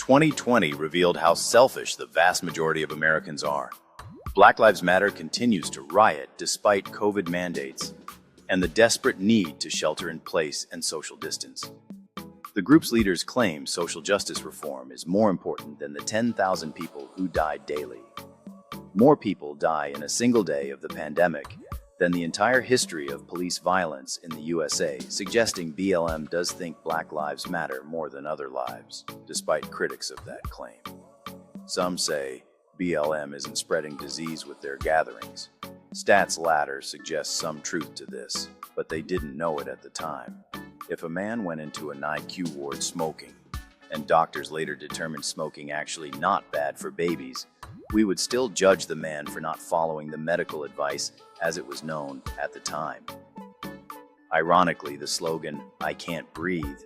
2020 revealed how selfish the vast majority of Americans are. Black Lives Matter continues to riot despite COVID mandates and the desperate need to shelter in place and social distance. The group's leaders claim social justice reform is more important than the 10,000 people who died daily. More people die in a single day of the pandemic than the entire history of police violence in the USA, suggesting BLM does think Black lives matter more than other lives, despite critics of that claim. Some say BLM isn't spreading disease with their gatherings. Stats Ladder suggests some truth to this, but they didn't know it at the time. If a man went into a NICU ward smoking, and doctors later determined smoking actually not bad for babies, we would still judge the man for not following the medical advice as it was known at the time. Ironically, the slogan, "I can't breathe,"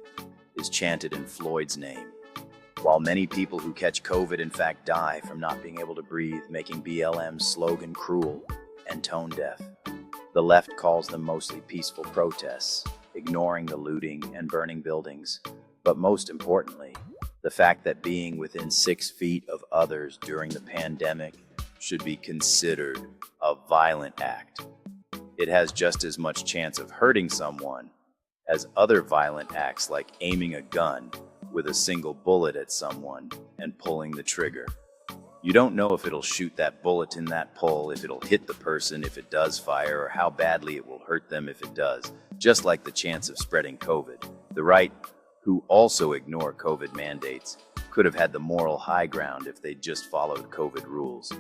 is chanted in Floyd's name, while many people who catch COVID in fact die from not being able to breathe, making BLM's slogan cruel and tone deaf. The left calls them mostly peaceful protests, ignoring the looting and burning buildings, but most importantly, the fact that being within 6 feet of others during the pandemic should be considered a violent act. It has just as much chance of hurting someone as other violent acts like aiming a gun with a single bullet at someone and pulling the trigger. You don't know if it'll shoot that bullet in that pull, if it'll hit the person if it does fire, or how badly it will hurt them if it does, just like the chance of spreading COVID. The right, who also ignore COVID mandates, could have had the moral high ground if they'd just followed COVID rules.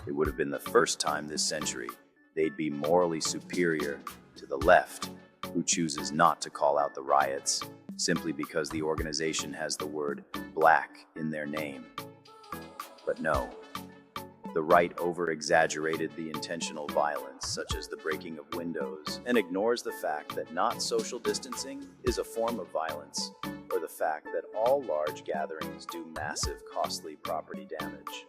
It would have been the first time this century they'd be morally superior to the left, who chooses not to call out the riots simply because the organization has the word black in their name. But no, the right over-exaggerated the intentional violence, such as the breaking of windows, and ignores the fact that not social distancing is a form of violence, or the fact that all large gatherings do massive, costly property damage.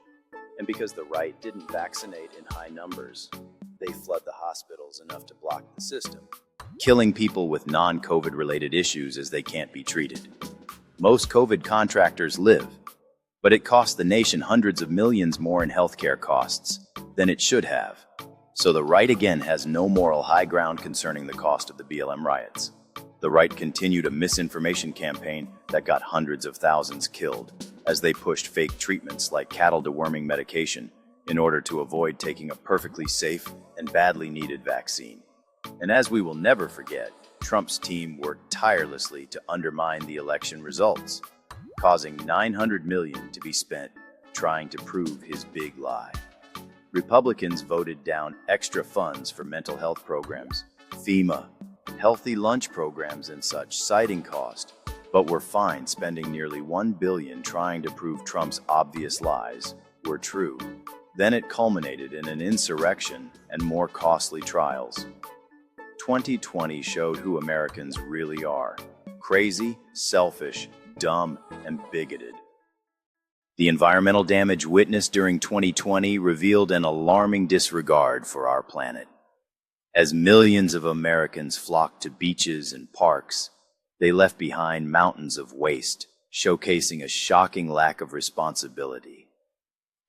And because the right didn't vaccinate in high numbers, they flood the hospitals enough to block the system, killing people with non-COVID related issues as they can't be treated. Most COVID contractors live, but it costs the nation hundreds of millions more in healthcare costs than it should have. So the right again has no moral high ground concerning the cost of the BLM riots. The right continued a misinformation campaign that got hundreds of thousands killed as they pushed fake treatments like cattle deworming medication in order to avoid taking a perfectly safe and badly needed vaccine. And as we will never forget, Trump's team worked tirelessly to undermine the election results, causing $900 million to be spent trying to prove his big lie. Republicans voted down extra funds for mental health programs, FEMA, healthy lunch programs and such, citing cost, but were fine spending nearly $1 billion trying to prove Trump's obvious lies were true. Then it culminated in an insurrection and more costly trials. 2020 showed who Americans really are: crazy, selfish, dumb, and bigoted. The environmental damage witnessed during 2020 revealed an alarming disregard for our planet. As millions of Americans flocked to beaches and parks, they left behind mountains of waste, showcasing a shocking lack of responsibility.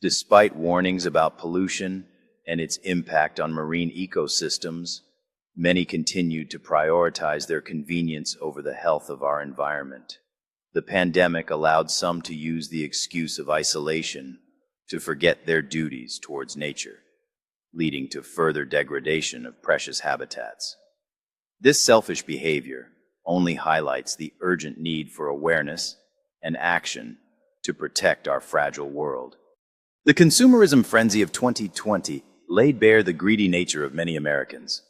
Despite warnings about pollution and its impact on marine ecosystems, many continued to prioritize their convenience over the health of our environment. The pandemic allowed some to use the excuse of isolation to forget their duties towards nature, leading to further degradation of precious habitats. This selfish behavior only highlights the urgent need for awareness and action to protect our fragile world. The consumerism frenzy of 2020 laid bare the greedy nature of many Americans.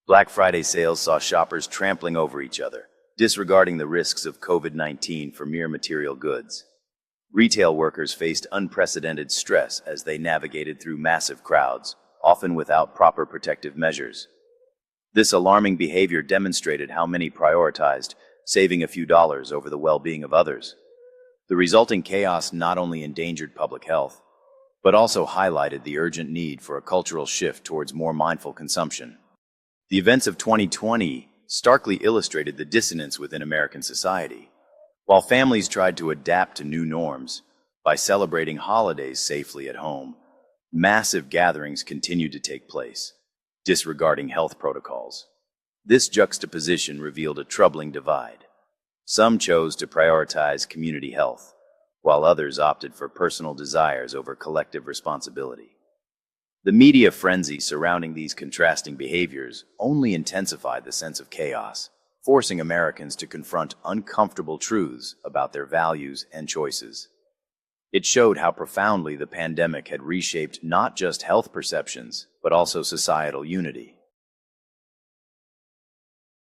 Black Friday sales saw shoppers trampling over each other, disregarding the risks of COVID-19 for mere material goods. Retail workers faced unprecedented stress as they navigated through massive crowds, often without proper protective measures. This alarming behavior demonstrated how many prioritized saving a few dollars over the well-being of others. The resulting chaos not only endangered public health, but also highlighted the urgent need for a cultural shift towards more mindful consumption. The events of 2020 starkly illustrated the dissonance within American society. While families tried to adapt to new norms, By celebrating holidays safely at home, massive gatherings continued to take place, disregarding health protocols. This juxtaposition revealed a troubling divide. Some chose to prioritize community health, while others opted for personal desires over collective responsibility. The media frenzy surrounding these contrasting behaviors only intensified the sense of chaos, forcing Americans to confront uncomfortable truths about their values and choices. It showed how profoundly the pandemic had reshaped not just health perceptions, but also societal unity.